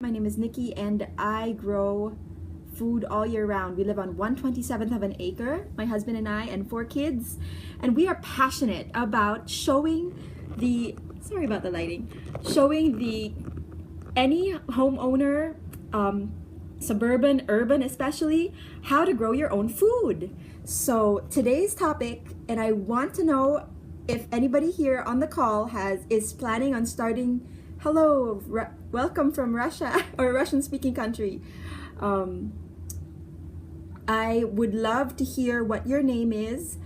My name is Nikki and I grow food all year round. We live on 1/27th of an acre, my husband and I, and 4 kids. And we are passionate about showing the, sorry about the lighting, showing any homeowner, suburban, urban especially, how to grow your own food. So today's topic, and I want to know if anybody here on the call is planning on starting. Hello, welcome from Russia or Russian-speaking country. I would love to hear what your name is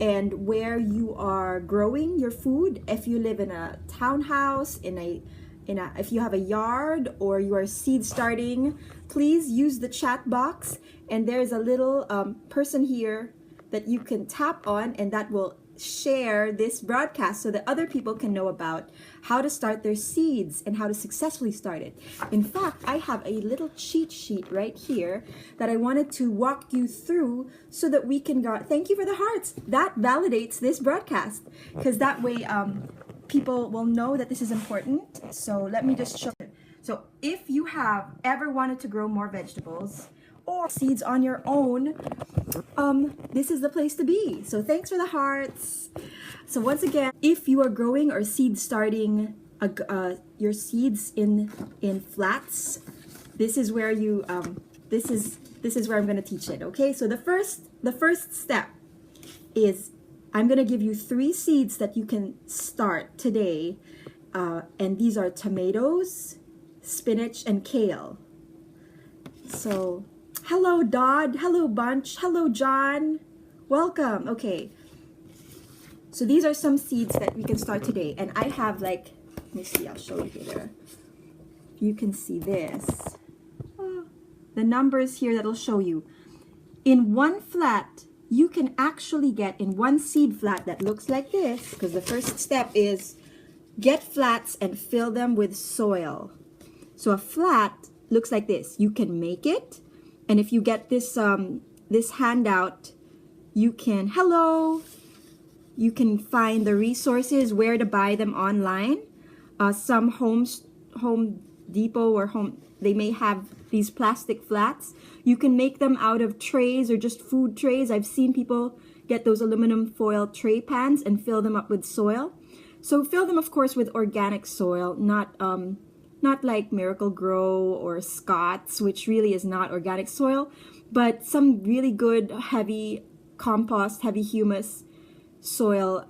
and where you are growing your food. If you live in a townhouse, if you have a yard, or you are seed starting, please use the chat box. And there's a little person here that you can tap on, and that will share this broadcast so that other people can know about how to start their seeds and how to successfully start it. In fact, I have a little cheat sheet right here that I wanted to walk you through so that we can go. Thank you for the hearts. That validates this broadcast, because that way people will know that this is important. So let me just show you. So if you have ever wanted to grow more vegetables or seeds on your own, this is the place to be. So thanks for the hearts. So once again, if you are growing or seed starting your seeds in flats, this is where you this is where I'm going to teach it. Okay, so the first step is I'm going to give you 3 seeds that you can start today, and these are tomatoes, spinach, and kale. So hello Dodd, hello Bunch, hello John, welcome. Okay, so these are some seeds that we can start today, and I have, like, let me see, I'll show you here. You can see this, the numbers here that'll show you. In one flat, you can actually get, in one seed flat that looks like this, because the first step is get flats and fill them with soil. So a flat looks like this. You can make it. And if you get this this handout, you can find the resources where to buy them online. Some Home Depot or they may have these plastic flats. You can make them out of trays or just food trays. I've seen people get those aluminum foil tray pans and fill them up with soil. So fill them, of course, with organic soil, not like Miracle Grow or Scott's, which really is not organic soil, but some really good heavy compost, heavy humus soil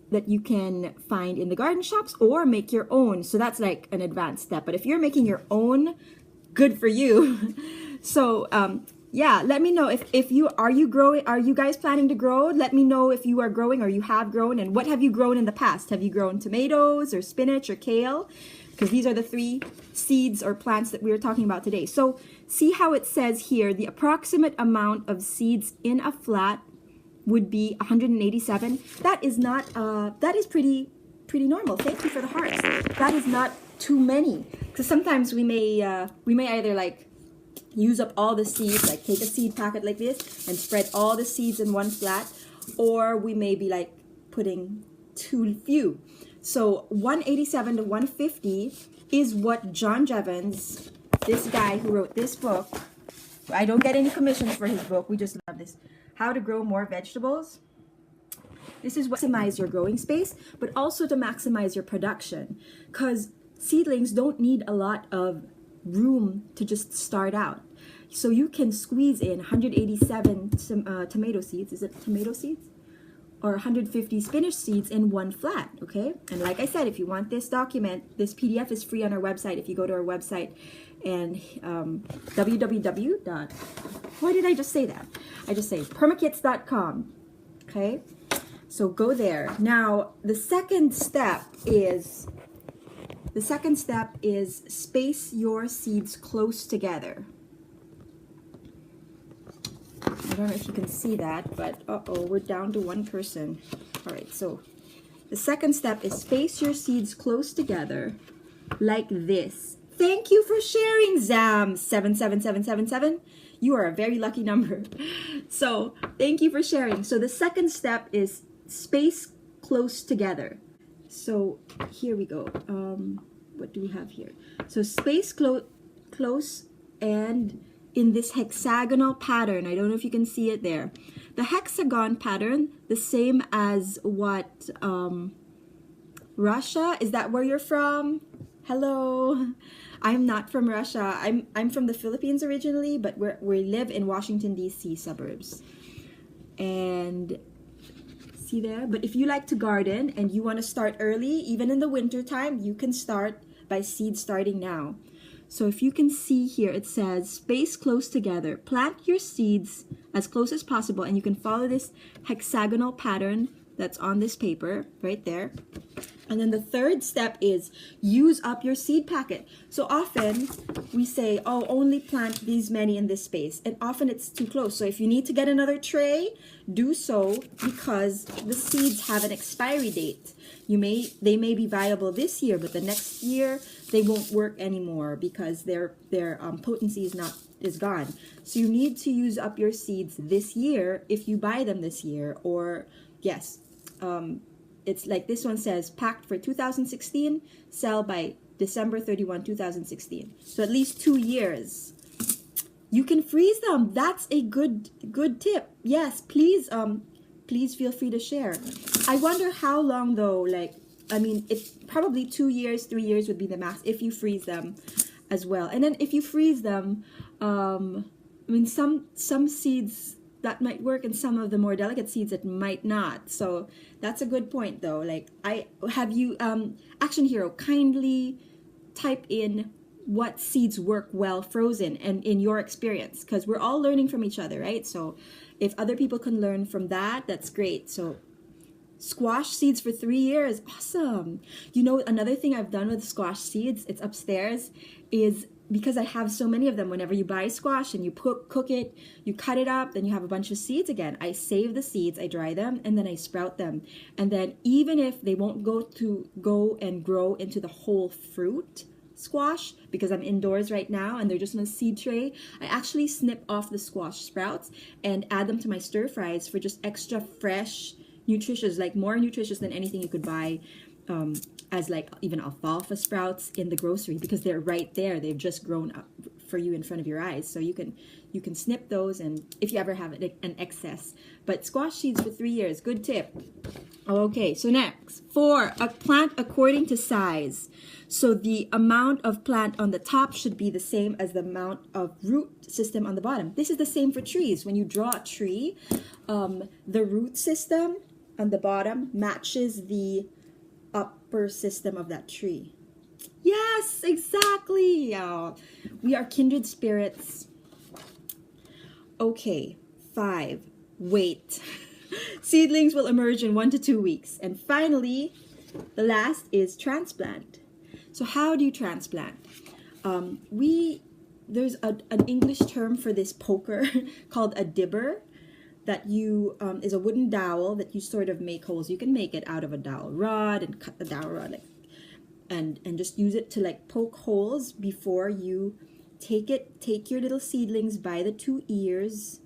that you can find in the garden shops or make your own. So that's like an advanced step. But if you're making your own, good for you. So yeah, let me know if you growing. Are you guys planning to grow? Let me know if you are growing or you have grown, and what have you grown in the past? Have you grown tomatoes or spinach or kale? Because these are the 3 seeds or plants that we are talking about today. So see how it says here, the approximate amount of seeds in a flat would be 187. That is not, that is pretty normal. Thank you for the hearts. That is not too many. Because sometimes we may either like use up all the seeds, like take a seed packet like this and spread all the seeds in one flat, or we may be like putting too few. So 187 to 150 is what John Jevons, this guy who wrote this book, I don't get any commissions for his book, we just love this, How to Grow More Vegetables. This is what maximize your growing space, but also to maximize your production, because seedlings don't need a lot of room to just start out. So you can squeeze in 187 tomato seeds, is it tomato seeds? Or 150 spinach seeds in one flat, okay? And like I said, if you want this document, this PDF is free on our website. If you go to our website and www. Why did I just say that? I just say permakits.com, okay? So go there. Now, the second step is space your seeds close together. I don't know if you can see that, but uh-oh, we're down to 1 person. All right, so the second step is space your seeds close together like this. Thank you for sharing, Zam77777. You are a very lucky number. So thank you for sharing. So the second step is space close together. So here we go. what do we have here? So space close and in this hexagonal pattern. I don't know if you can see it there. The hexagon pattern, the same as what Russia, is that where you're from? Hello. I'm not from Russia. I'm from the Philippines originally, but we live in Washington D.C. suburbs. And see there? But if you like to garden and you want to start early, even in the winter time, you can start by seed starting now. So if you can see here, it says space close together. Plant your seeds as close as possible, and you can follow this hexagonal pattern that's on this paper right there. And then the third step is use up your seed packet. So often we say, oh, only plant these many in this space. And often it's too close. So if you need to get another tray, do so, because the seeds have an expiry date. They may be viable this year, but the next year they won't work anymore because their potency is gone. So you need to use up your seeds this year if you buy them this year. Or yes, it's like this one says, packed for 2016, sell by December 31, 2016. So at least 2 years. You can freeze them. That's a good tip. Yes, please feel free to share. I wonder how long though, like, I mean, it probably 2 years, 3 years would be the max if you freeze them as well. And then if you freeze them, I mean, some seeds that might work, and some of the more delicate seeds it might not. So that's a good point though. Like, I have you Action Hero, kindly type in what seeds work well frozen and in your experience, because we're all learning from each other, right? So if other people can learn from that, that's great. So squash seeds for 3 years, awesome. You know, another thing I've done with squash seeds, it's upstairs, is because I have so many of them, whenever you buy squash and you cook it, you cut it up, then you have a bunch of seeds again. I save the seeds, I dry them, and then I sprout them. And then even if they won't go and grow into the whole fruit squash, because I'm indoors right now and they're just in a seed tray, I actually snip off the squash sprouts and add them to my stir fries for just extra fresh, nutritious, like more nutritious than anything you could buy as like even alfalfa sprouts in the grocery, because they're right there. They've just grown up for you in front of your eyes. So you can snip those, and if you ever have an excess. But squash seeds for 3 years, good tip. Okay, so next, 4, a plant according to size. So the amount of plant on the top should be the same as the amount of root system on the bottom. This is the same for trees. When you draw a tree, the root system on the bottom matches the upper system of that tree. Yes, exactly. We are kindred spirits. Okay, 5, wait. Seedlings will emerge in 1 to 2 weeks. And finally, the last is transplant. So how do you transplant? There's an English term for this poker called a dibber, that is a wooden dowel that you sort of make holes. You can make it out of a dowel rod and cut the dowel rod and just use it to like poke holes before you take your little seedlings by the 2 ears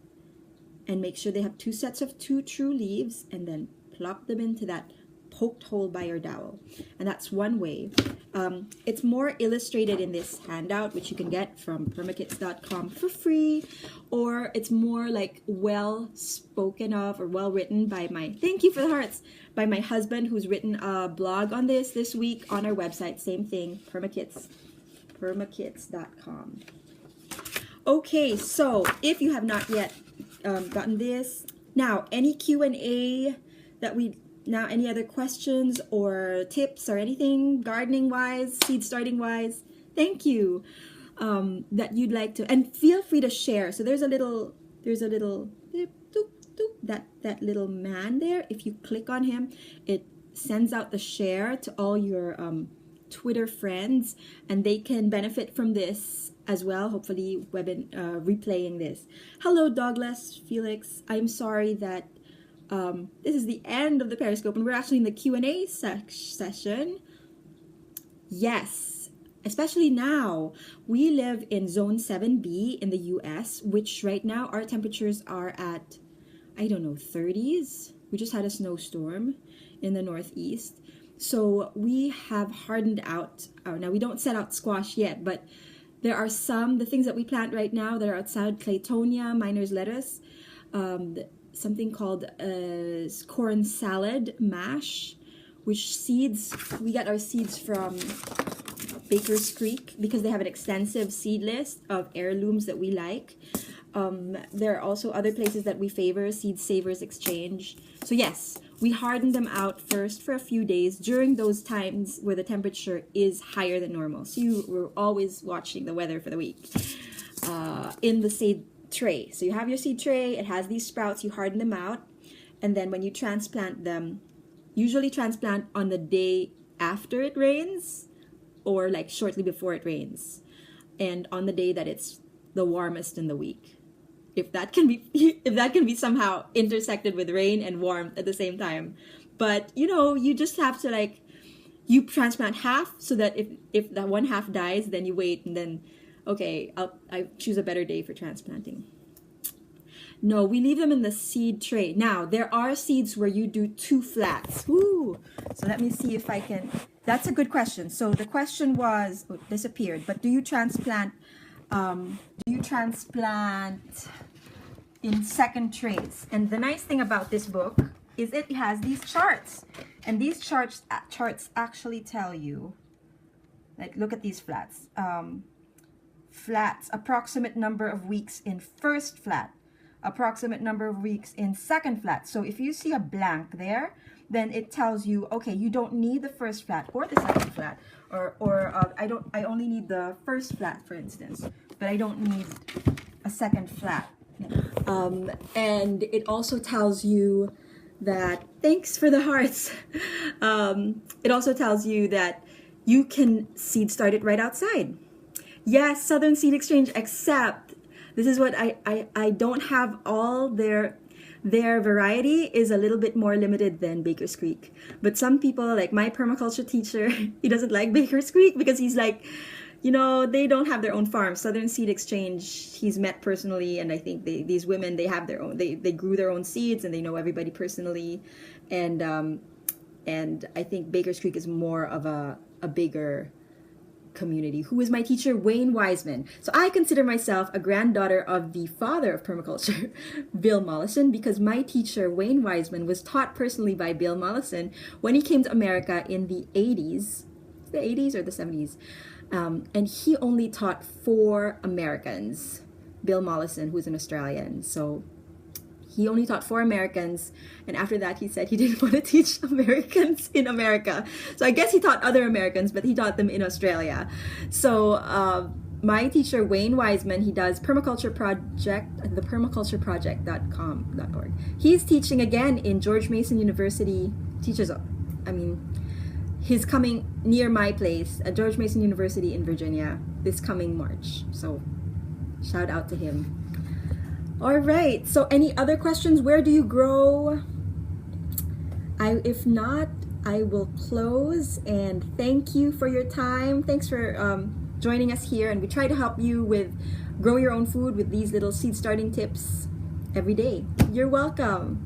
and make sure they have 2 sets of 2 true leaves, and then plop them into that poked hole by your dowel. And that's one way. It's more illustrated in this handout, which you can get from permakits.com for free, or it's more like well spoken of or well written by thank you for the hearts, by my husband, who's written a blog on this week on our website. Same thing, permakits.com. Okay, so if you have not yet gotten this, now any Q&A now any other questions or tips or anything gardening wise, seed starting wise, thank you, that you'd like to, and feel free to share. So there's a little that little man there. If you click on him, it sends out the share to all your Twitter friends, and they can benefit from this as well, hopefully replaying this. Hello Douglas, Felix, I'm sorry that this is the end of the Periscope, and we're actually in the Q&A session. Yes, especially now. We live in Zone 7B in the US, which right now our temperatures are at, I don't know, 30s. We just had a snowstorm in the Northeast. So we have hardened out, now we don't set out squash yet, but there are the things that we plant right now that are outside: Claytonia, miner's lettuce, something called corn salad mash, which we got our seeds from Baker's Creek because they have an extensive seed list of heirlooms that we like. There are also other places that we favor, Seed Savers Exchange. So yes, we harden them out first for a few days during those times where the temperature is higher than normal. So we're always watching the weather for the week in the seed tray. So you have your seed tray, it has these sprouts, you harden them out, and then when you transplant them, usually transplant on the day after it rains or like shortly before it rains, and on the day that it's the warmest in the week. If that can be somehow intersected with rain and warmth at the same time. But you just have to you transplant half so that if that one half dies, then you wait and then okay, I choose a better day for transplanting. No, we leave them in the seed tray. Now, there are seeds where you do 2 flats. Ooh. So let me see if I can. That's a good question. So the question was, it disappeared, but do you transplant in second trays? And the nice thing about this book is it has these charts. And these charts actually tell you, like, look at these flats. Flats, approximate number of weeks in first flat, approximate number of weeks in second flat. So if you see a blank there, then it tells you, okay, you don't need the first flat or the second flat, or I only need the first flat, for instance, but I don't need a second flat. And it also tells you that, thanks for the hearts. It also tells you that you can seed start it right outside. Yes, Southern Seed Exchange, except this is what I don't have all their variety is a little bit more limited than Baker's Creek. But some people, like my permaculture teacher, he doesn't like Baker's Creek because he's like, they don't have their own farm. Southern Seed Exchange, he's met personally, and I think these women, they have their own, they grew their own seeds and they know everybody personally. And I think Baker's Creek is more of a bigger community. Who is my teacher? Wayne Wiseman. So I consider myself a granddaughter of the father of permaculture, Bill Mollison, because my teacher, Wayne Wiseman, was taught personally by Bill Mollison when he came to America in the 80s, the 80s or the 70s. And he only taught 4 Americans, Bill Mollison, who's an Australian. So he only taught 4 Americans, and after that he said he didn't want to teach Americans in America. So I guess he taught other Americans, but he taught them in Australia. So my teacher, Wayne Wiseman, he does Permaculture Project, the permacultureproject.com.org. He's teaching again in George Mason University, he's coming near my place at George Mason University in Virginia this coming March. So shout out to him. All right, so any other questions? Where do you grow? If not, I will close, and thank you for your time. Thanks for joining us here, and we try to help you with grow your own food with these little seed starting tips every day. You're welcome.